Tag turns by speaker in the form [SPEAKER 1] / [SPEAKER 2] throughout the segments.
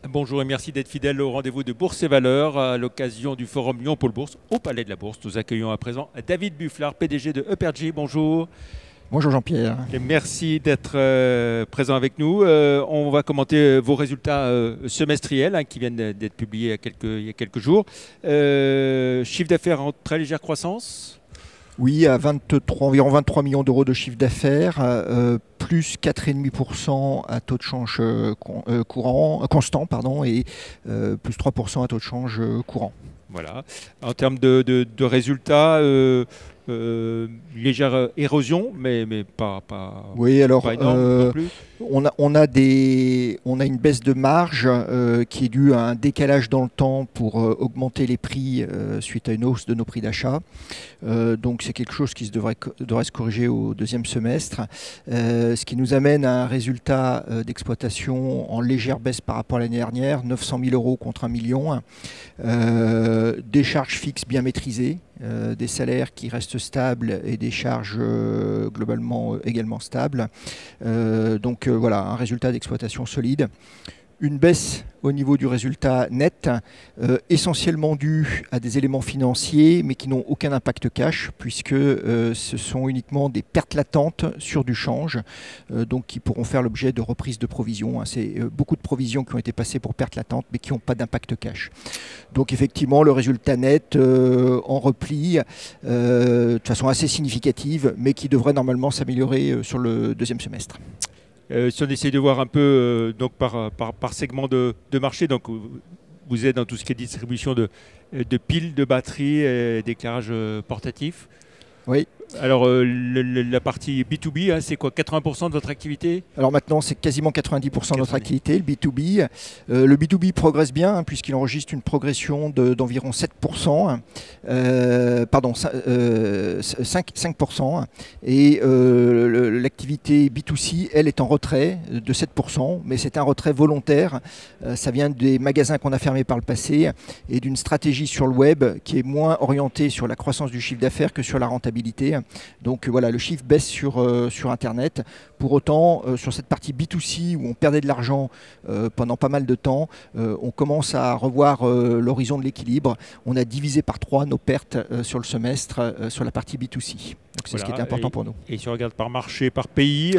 [SPEAKER 1] Bonjour et merci d'être fidèle au rendez-vous de Bourse et Valeurs à l'occasion du forum Lyon Pôle Bourse au Palais de la Bourse. Nous accueillons à présent David Bufflard, PDG de EPERGY. Bonjour.
[SPEAKER 2] Bonjour Jean-Pierre.
[SPEAKER 1] Et merci d'être présent avec nous. On va commenter vos résultats semestriels qui viennent d'être publiés il y a quelques jours. Chiffre d'affaires en très légère croissance.
[SPEAKER 2] Oui, à environ 23 millions d'euros de chiffre d'affaires, plus 4,5% à taux de change constant et plus 3% à taux de change courant.
[SPEAKER 1] Voilà. En termes de résultats, légère érosion, mais pas
[SPEAKER 2] oui, alors,
[SPEAKER 1] pas énorme non plus.
[SPEAKER 2] On a une baisse de marge qui est due à un décalage dans le temps pour augmenter les prix suite à une hausse de nos prix d'achat. Donc c'est quelque chose qui devrait se corriger au deuxième semestre. Ce qui nous amène à un résultat d'exploitation en légère baisse par rapport à l'année dernière, 900 000 euros contre 1 million. Des charges fixes bien maîtrisées, des salaires qui restent stables et des charges globalement également stables. Donc voilà, un résultat d'exploitation solide. Une baisse au niveau du résultat net, essentiellement due à des éléments financiers, mais qui n'ont aucun impact cash, puisque ce sont uniquement des pertes latentes sur du change, donc qui pourront faire l'objet de reprises de provisions. C'est beaucoup de provisions qui ont été passées pour pertes latentes, mais qui n'ont pas d'impact cash. Donc effectivement, le résultat net en repli, de façon assez significative, mais qui devrait normalement s'améliorer sur le deuxième semestre.
[SPEAKER 1] Si on essaie de voir un peu donc par segment de marché, donc vous êtes dans tout ce qui est distribution de piles, de batteries et d'éclairage portatif.
[SPEAKER 2] Oui.
[SPEAKER 1] Alors la partie B2B, c'est quoi, 80% de votre activité? Alors
[SPEAKER 2] maintenant c'est quasiment 90% de notre activité, le B2B. Le B2B progresse bien puisqu'il enregistre une progression d'environ 7%, pardon 5%. Et l'activité B2C, elle, est en retrait de 7%, mais c'est un retrait volontaire. Ça vient des magasins qu'on a fermés par le passé et d'une stratégie sur le web qui est moins orientée sur la croissance du chiffre d'affaires que sur la rentabilité. Donc voilà, le chiffre baisse sur Internet. Pour autant, sur cette partie B2C où on perdait de l'argent pendant pas mal de temps, on commence à revoir l'horizon de l'équilibre. On a divisé par 3 nos pertes sur le semestre sur la partie B2C. Donc c'est ce qui était important pour nous.
[SPEAKER 1] Et si on regarde par marché, par pays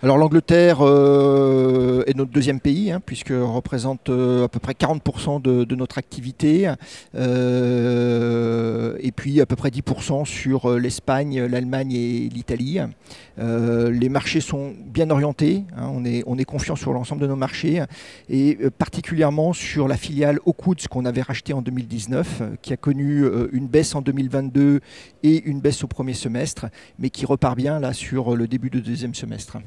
[SPEAKER 2] Alors l'Angleterre est notre deuxième pays, puisque représente à peu près 40% de notre activité. Et puis à peu près 10% sur l'Espagne, l'Allemagne et l'Italie. Les marchés sont bien orientés, on est confiant sur l'ensemble de nos marchés et particulièrement sur la filiale O'Coods qu'on avait rachetée en 2019, qui a connu une baisse en 2022 et une baisse au premier semestre, mais qui repart bien là sur le début du deuxième semestre.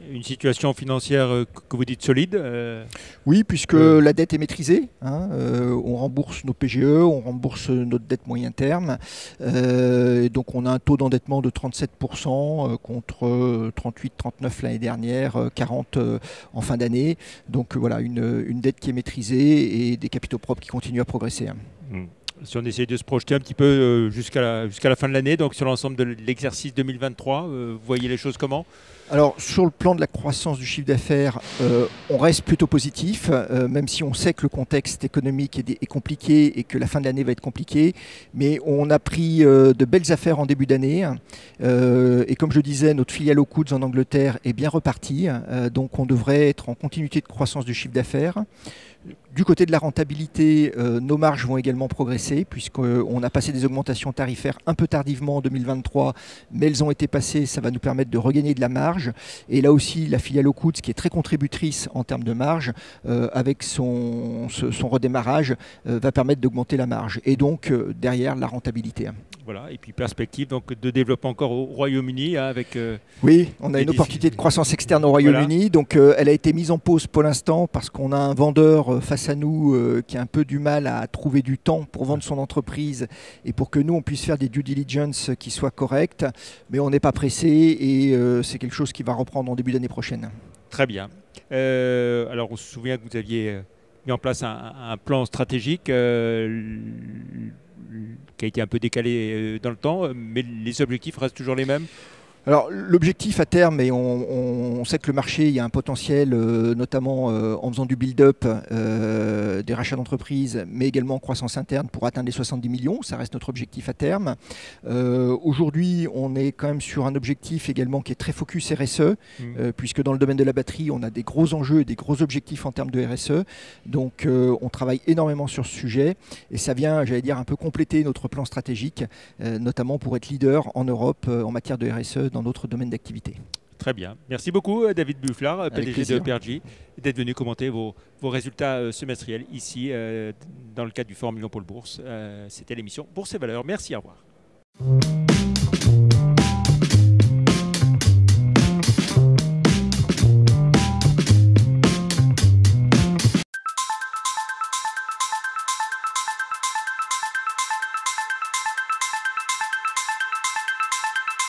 [SPEAKER 1] Une situation financière que vous dites solide
[SPEAKER 2] Oui, puisque la dette est maîtrisée. On rembourse nos PGE, on rembourse notre dette moyen terme. Et donc on a un taux d'endettement de 37% contre 38-39 l'année dernière, 40 en fin d'année. Donc voilà, une dette qui est maîtrisée et des capitaux propres qui continuent à progresser.
[SPEAKER 1] Si on essaye de se projeter un petit peu jusqu'à la fin de l'année, donc sur l'ensemble de l'exercice 2023, vous voyez les choses comment ?
[SPEAKER 2] Alors sur le plan de la croissance du chiffre d'affaires, on reste plutôt positif, même si on sait que le contexte économique est compliqué et que la fin de l'année va être compliquée. Mais on a pris de belles affaires en début d'année. Et comme je disais, notre filiale O'Coods en Angleterre est bien repartie. Donc on devrait être en continuité de croissance du chiffre d'affaires. Du côté de la rentabilité, nos marges vont également progresser puisqu'on a passé des augmentations tarifaires un peu tardivement en 2023, mais elles ont été passées, ça va nous permettre de regagner de la marge. Et là aussi, la filiale O'Coods, qui est très contributrice en termes de marge, avec son redémarrage, va permettre d'augmenter la marge. Et donc, derrière, la rentabilité.
[SPEAKER 1] Voilà, et puis perspective donc, de développement encore au Royaume-Uni avec...
[SPEAKER 2] oui, on a une opportunité de croissance externe au Royaume-Uni, voilà. Donc elle a été mise en pause pour l'instant parce qu'on a un vendeur face à nous qui a un peu du mal à trouver du temps pour vendre son entreprise et pour que nous on puisse faire des due diligence qui soient correctes, mais on n'est pas pressé et c'est quelque chose qui va reprendre en début d'année prochaine.
[SPEAKER 1] Très bien. Alors on se souvient que vous aviez mis en place un plan stratégique. qui a été un peu décalé dans le temps, mais les objectifs restent toujours les mêmes?
[SPEAKER 2] Alors l'objectif à terme, et on sait que le marché, il y a un potentiel, notamment en faisant du build-up, des rachats d'entreprises, mais également en croissance interne pour atteindre les 70 millions. Ça reste notre objectif à terme. Aujourd'hui, on est quand même sur un objectif également qui est très focus RSE, puisque dans le domaine de la batterie, on a des gros enjeux et des gros objectifs en termes de RSE. Donc on travaille énormément sur ce sujet et ça vient, j'allais dire, un peu compléter notre plan stratégique, notamment pour être leader en Europe en matière de RSE dans d'autres domaines d'activité.
[SPEAKER 1] Très bien. Merci beaucoup David Bufflard, PDG de Pergy, d'être venu commenter vos résultats semestriels ici dans le cadre du Forum Lyon Pôle Bourse. C'était l'émission Bourse et Valeurs. Merci, au revoir.